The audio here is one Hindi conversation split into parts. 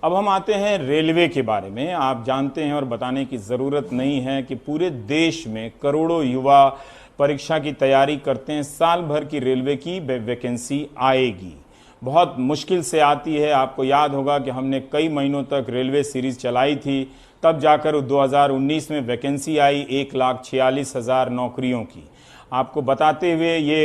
अब हम आते हैं रेलवे के बारे में। आप जानते हैं और बताने की ज़रूरत नहीं है कि पूरे देश में करोड़ों युवा परीक्षा की तैयारी करते हैं। साल भर की रेलवे की वैकेंसी आएगी, बहुत मुश्किल से आती है। आपको याद होगा कि हमने कई महीनों तक रेलवे सीरीज़ चलाई थी, तब जाकर 2019 में वैकेंसी आई 1,46,000 नौकरियों की। आपको बताते हुए ये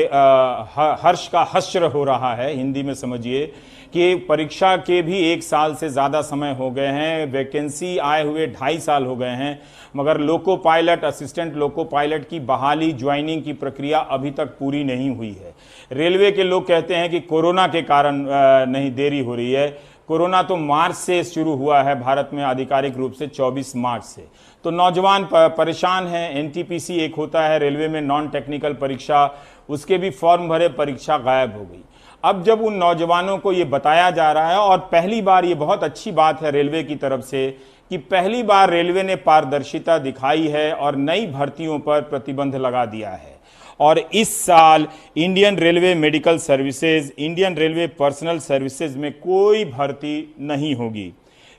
हर्ष का हश्र हो रहा है, हिंदी में समझिए कि परीक्षा के भी 1 साल से ज़्यादा समय हो गए हैं, वैकेंसी आए हुए 2.5 साल हो गए हैं, मगर loco pilot, assistant loco pilot की बहाली, ज्वाइनिंग की प्रक्रिया अभी तक पूरी नहीं हुई है। रेलवे के लोग कहते हैं कि कोरोना के कारण नहीं देरी हो रही है। कोरोना तो मार्च से शुरू हुआ है भारत में, आधिकारिक रूप से 24 मार्च से। तो नौजवान परेशान हैं। एनटीपीसी एक होता है रेलवे में, नॉन टेक्निकल परीक्षा, उसके भी फॉर्म भरे, परीक्षा गायब हो गई। अब जब उन नौजवानों को ये बताया जा रहा है, और पहली बार, ये बहुत अच्छी बात है रेलवे की तरफ से कि पहली बार रेलवे ने पारदर्शिता दिखाई है और नई भर्तियों पर प्रतिबंध लगा दिया है। और इस साल Indian railway medical services, Indian railway personal services में कोई भर्ती नहीं होगी।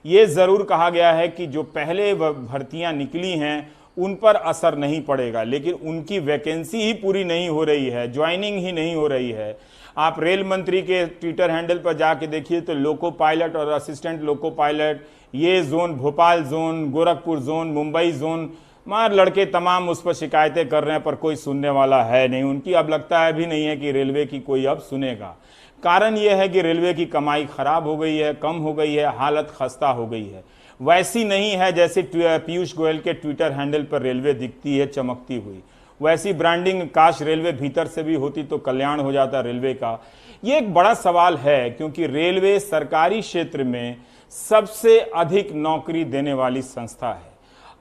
ये ज़रूर कहा गया है कि जो पहले भर्तियां निकली हैं उन पर असर नहीं पड़ेगा, लेकिन उनकी वैकेंसी ही पूरी नहीं हो रही है, ज्वाइनिंग ही नहीं हो रही है। आप रेल मंत्री के ट्विटर हैंडल पर जाके देखिए तो लोको पायलट और असिस्टेंट लोको पायलट, ये zone, Bhopal zone, Gorakhpur zone, Mumbai zone, मार लड़के तमाम उस पर शिकायतें कर रहे हैं, पर कोई सुनने वाला है नहीं। उनकी अब लगता है भी नहीं है कि रेलवे की कोई अब सुनेगा। कारण यह है कि रेलवे की कमाई खराब हो गई है, कम हो गई है, हालत खस्ता हो गई है। वैसी नहीं है जैसे पीयूष गोयल के ट्विटर हैंडल पर रेलवे दिखती है चमकती हुई। वैसी ब्रांडिंग काश रेलवे भीतर से भी होती तो कल्याण हो जाता रेलवे का। ये एक बड़ा सवाल है, क्योंकि रेलवे सरकारी क्षेत्र में सबसे अधिक नौकरी देने वाली संस्था है।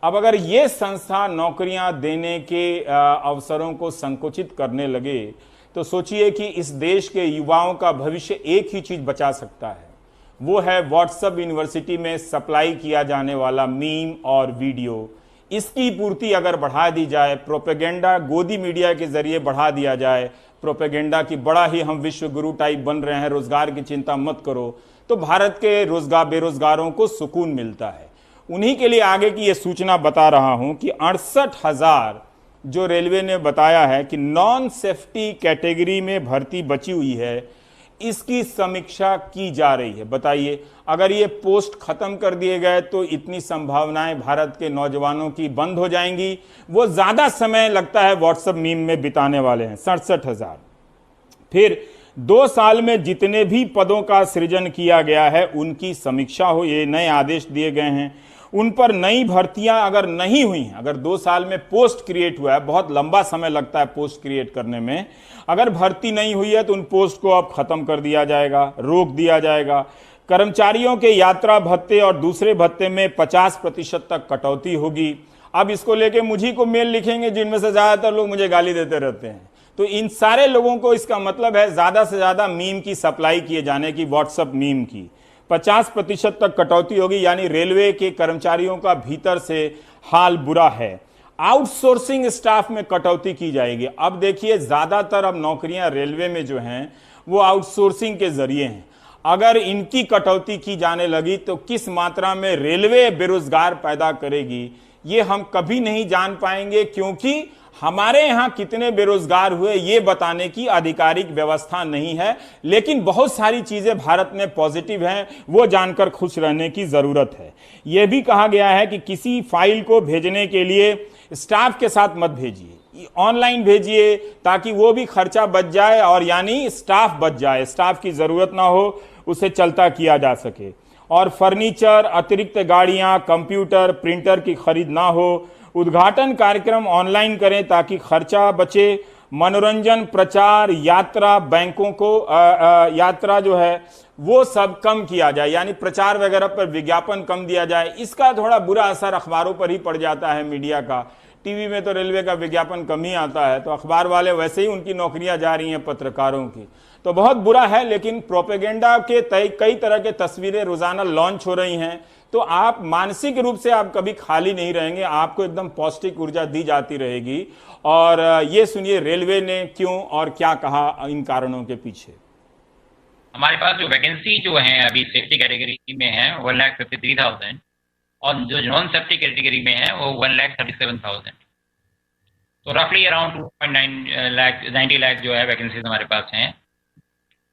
अब अगर ये संस्था नौकरियां देने के अवसरों को संकुचित करने लगे तो सोचिए कि इस देश के युवाओं का भविष्य एक ही चीज बचा सकता है, वो है व्हाट्सएप यूनिवर्सिटी में सप्लाई किया जाने वाला मीम और वीडियो। इसकी पूर्ति अगर बढ़ा दी जाए, प्रोपेगेंडा गोदी मीडिया के जरिए बढ़ा दिया जाए, प्रोपेगेंडा की बड़ा ही हम विश्व गुरु टाइप बन रहे हैं, रोजगार की चिंता मत करो, तो भारत के बेरोजगारों को सुकून मिलता है। उन्हीं के लिए आगे की ये सूचना बता रहा हूं कि 68,000 जो रेलवे ने बताया है कि नॉन सेफ्टी कैटेगरी में भर्ती बची हुई है, इसकी समीक्षा की जा रही है। बताइए, अगर ये पोस्ट खत्म कर दिए गए तो इतनी संभावनाएं भारत के नौजवानों की बंद हो जाएंगी। वो ज्यादा समय लगता है व्हाट्सएप मीम में बिताने वाले हैं, 67,000। फिर 2 साल में जितने भी पदों का सृजन किया गया है उनकी समीक्षा हो, ये नए आदेश दिए गए हैं। उन पर नई भर्तियां अगर नहीं हुई हैं, अगर 2 साल में पोस्ट क्रिएट हुआ है, बहुत लंबा समय लगता है पोस्ट क्रिएट करने में, अगर भर्ती नहीं हुई है तो उन पोस्ट को अब खत्म कर दिया जाएगा, रोक दिया जाएगा। कर्मचारियों के यात्रा भत्ते और दूसरे भत्ते में 50% तक कटौती होगी। अब इसको लेके मुझी को मेल लिखेंगे जिनमें से ज्यादातर लोग मुझे गाली देते रहते हैं। तो इन सारे लोगों को इसका मतलब है ज्यादा से ज्यादा मीम की सप्लाई किए जाने की, व्हाट्सएप मीम की 50% तक कटौती होगी। यानी रेलवे के कर्मचारियों का भीतर से हाल बुरा है। आउटसोर्सिंग स्टाफ में कटौती की जाएगी। अब देखिए, ज्यादातर अब नौकरियां रेलवे में जो हैं वो आउटसोर्सिंग के जरिए हैं। अगर इनकी कटौती की जाने लगी तो किस मात्रा में रेलवे बेरोजगार पैदा करेगी ये हम कभी नहीं जान पाएंगे, क्योंकि हमारे यहां कितने बेरोजगार हुए ये बताने की आधिकारिक व्यवस्था नहीं है। लेकिन बहुत सारी चीजें भारत में पॉजिटिव हैं, वो जानकर खुश रहने की जरूरत है। यह भी कहा गया है कि किसी फाइल को भेजने के लिए स्टाफ के साथ मत भेजिए, ऑनलाइन भेजिए, ताकि वो भी खर्चा बच जाए और यानी स्टाफ बच जाए, स्टाफ की जरूरत ना हो, उसे चलता किया जा सके। और फर्नीचर, अतिरिक्त गाड़ियां, कंप्यूटर, प्रिंटर की खरीद ना हो। उद्घाटन कार्यक्रम ऑनलाइन करें ताकि खर्चा बचे। मनोरंजन, प्रचार, यात्रा, बैंकों को यात्रा जो है वो सब कम किया जाए, यानी प्रचार वगैरह पर विज्ञापन कम दिया जाए। इसका थोड़ा बुरा असर अखबारों पर ही पड़ जाता है, मीडिया का। टीवी में तो रेलवे का विज्ञापन कम ही आता है, तो अखबार वाले वैसे ही उनकी नौकरियां जा रही हैं पत्रकारों की, तो बहुत बुरा है। लेकिन प्रोपेगेंडा के कई तरह के तस्वीरें रोजाना लॉन्च हो रही हैं, तो आप मानसिक रूप से आप कभी खाली नहीं रहेंगे, आपको एकदम पौष्टिक ऊर्जा दी जाती रहेगी। और ये सुनिए रेलवे ने क्यों और क्या कहा इन कारणों के पीछे। हमारे पास जो वैकेंसी जो है अभी सेफ्टी कैटेगरी में है 1,53,000, और जो नॉन सेफ्टी कैटेगरी में है वो 1,37,000। तो रफली अराउंड 2.9 लाख 90 लाख जो है वैकेंसीज हमारे पास हैं,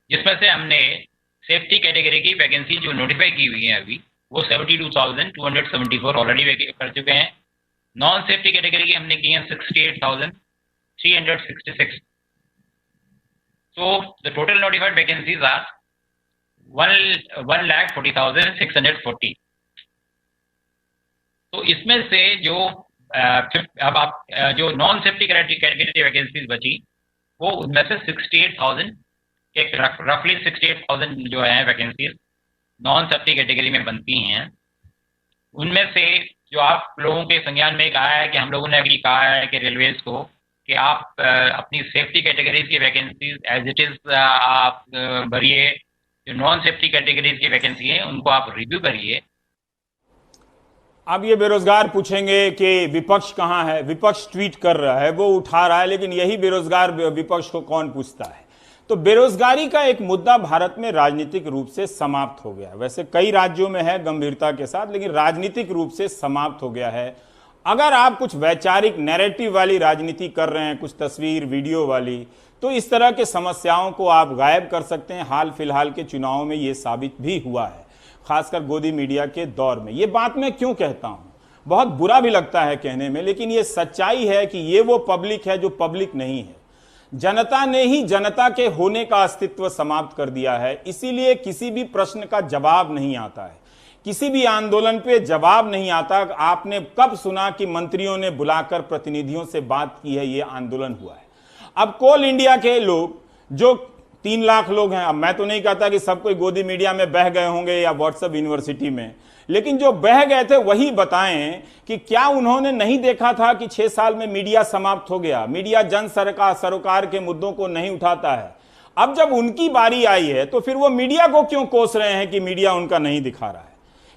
जिसमें से हमने सेफ्टी कैटेगरी की वैकेंसी जो नोटिफाई की हुई है अभी वो 72,274 ऑलरेडी कर चुके हैं। नॉन सेफ्टी कैटेगरी की हमने की है 68,366। So the total notified vacancies are 1,40,640। तो इसमें से जो अब आप जो नॉन सेफ्टी कैटेगरी वैकेंसीज बची वो उनमें से 68,000 के रफली 68,000 जो है वैकेंसीज नॉन सेफ्टी कैटेगरी में बनती हैं। उनमें से जो आप लोगों के संज्ञान में कहा है कि हम लोगों ने अभी कहा है कि रेलवेज को कि आप अपनी सेफ्टी कैटेगरीज की वैकेंसीज एज इट इज आप भरिए, जो नॉन सेफ्टी कैटेगरीज की वैकेंसी है उनको आप रिव्यू करिए। अब ये बेरोजगार पूछेंगे कि विपक्ष कहाँ है। विपक्ष ट्वीट कर रहा है, वो उठा रहा है, लेकिन यही बेरोजगार विपक्ष को कौन पूछता है। तो बेरोजगारी का एक मुद्दा भारत में राजनीतिक रूप से समाप्त हो गया है। वैसे कई राज्यों में है गंभीरता के साथ, लेकिन राजनीतिक रूप से समाप्त हो गया है। अगर आप कुछ वैचारिक नैरेटिव वाली राजनीति कर रहे हैं, कुछ तस्वीर वीडियो वाली, तो इस तरह के समस्याओं को आप गायब कर सकते हैं। हाल फिलहाल के चुनाव में ये साबित भी हुआ है, खासकर गोदी मीडिया के दौर में। ये बात मैं क्यों कहता हूं, बहुत बुरा भी लगता है कहने में, लेकिन ये सच्चाई है कि ये वो पब्लिक है जो पब्लिक नहीं है। जनता ने ही जनता के होने का अस्तित्व समाप्त कर दिया है। इसीलिए किसी भी प्रश्न का जवाब नहीं आता है, किसी भी आंदोलन पे जवाब नहीं आता। आपने कब सुना कि मंत्रियों ने बुलाकर प्रतिनिधियों से बात की है, ये आंदोलन हुआ है। अब कोल इंडिया के लोग जो 3 लाख लोग हैं, अब मैं तो नहीं कहता कि सब कोई गोदी मीडिया में बह गए होंगे या व्हाट्सएप यूनिवर्सिटी में, लेकिन जो बह गए थे वही बताएं कि क्या उन्होंने नहीं देखा था कि 6 साल में मीडिया समाप्त हो गया। मीडिया जन सरोकार के मुद्दों को नहीं उठाता है। अब जब उनकी बारी आई है तो फिर वो मीडिया को क्यों कोस रहे हैं कि मीडिया उनका नहीं दिखा रहा है।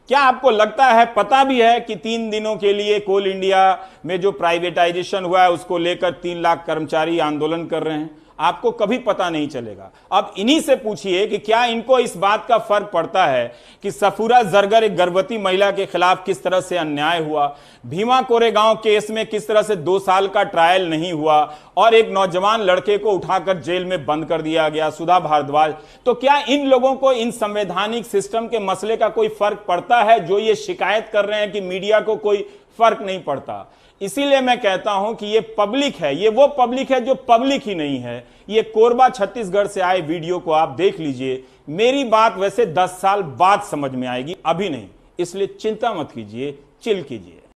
क्या आपको लगता है, पता भी है कि 3 दिनों के लिए कोल इंडिया में जो प्राइवेटाइजेशन हुआ है उसको लेकर 3 लाख कर्मचारी आंदोलन कर रहे हैं? आपको कभी पता नहीं चलेगा। अब इन्हीं से पूछिए कि क्या इनको इस बात का फर्क पड़ता है कि सफूरा जरगर एक गर्भवती महिला के खिलाफ किस तरह से अन्याय हुआ, भीमा कोरेगांव केस में किस तरह से 2 साल का ट्रायल नहीं हुआ और एक नौजवान लड़के को उठाकर जेल में बंद कर दिया गया, सुधा भारद्वाज। तो क्या इन लोगों को इन संवैधानिक सिस्टम के मसले का कोई फर्क पड़ता है, जो ये शिकायत कर रहे हैं कि मीडिया को कोई फर्क नहीं पड़ता? इसीलिए मैं कहता हूं कि ये पब्लिक है, ये वो पब्लिक है जो पब्लिक ही नहीं है। ये कोरबा छत्तीसगढ़ से आए वीडियो को आप देख लीजिए। मेरी बात वैसे 10 साल बाद समझ में आएगी, अभी नहीं, इसलिए चिंता मत कीजिए, चिल कीजिए।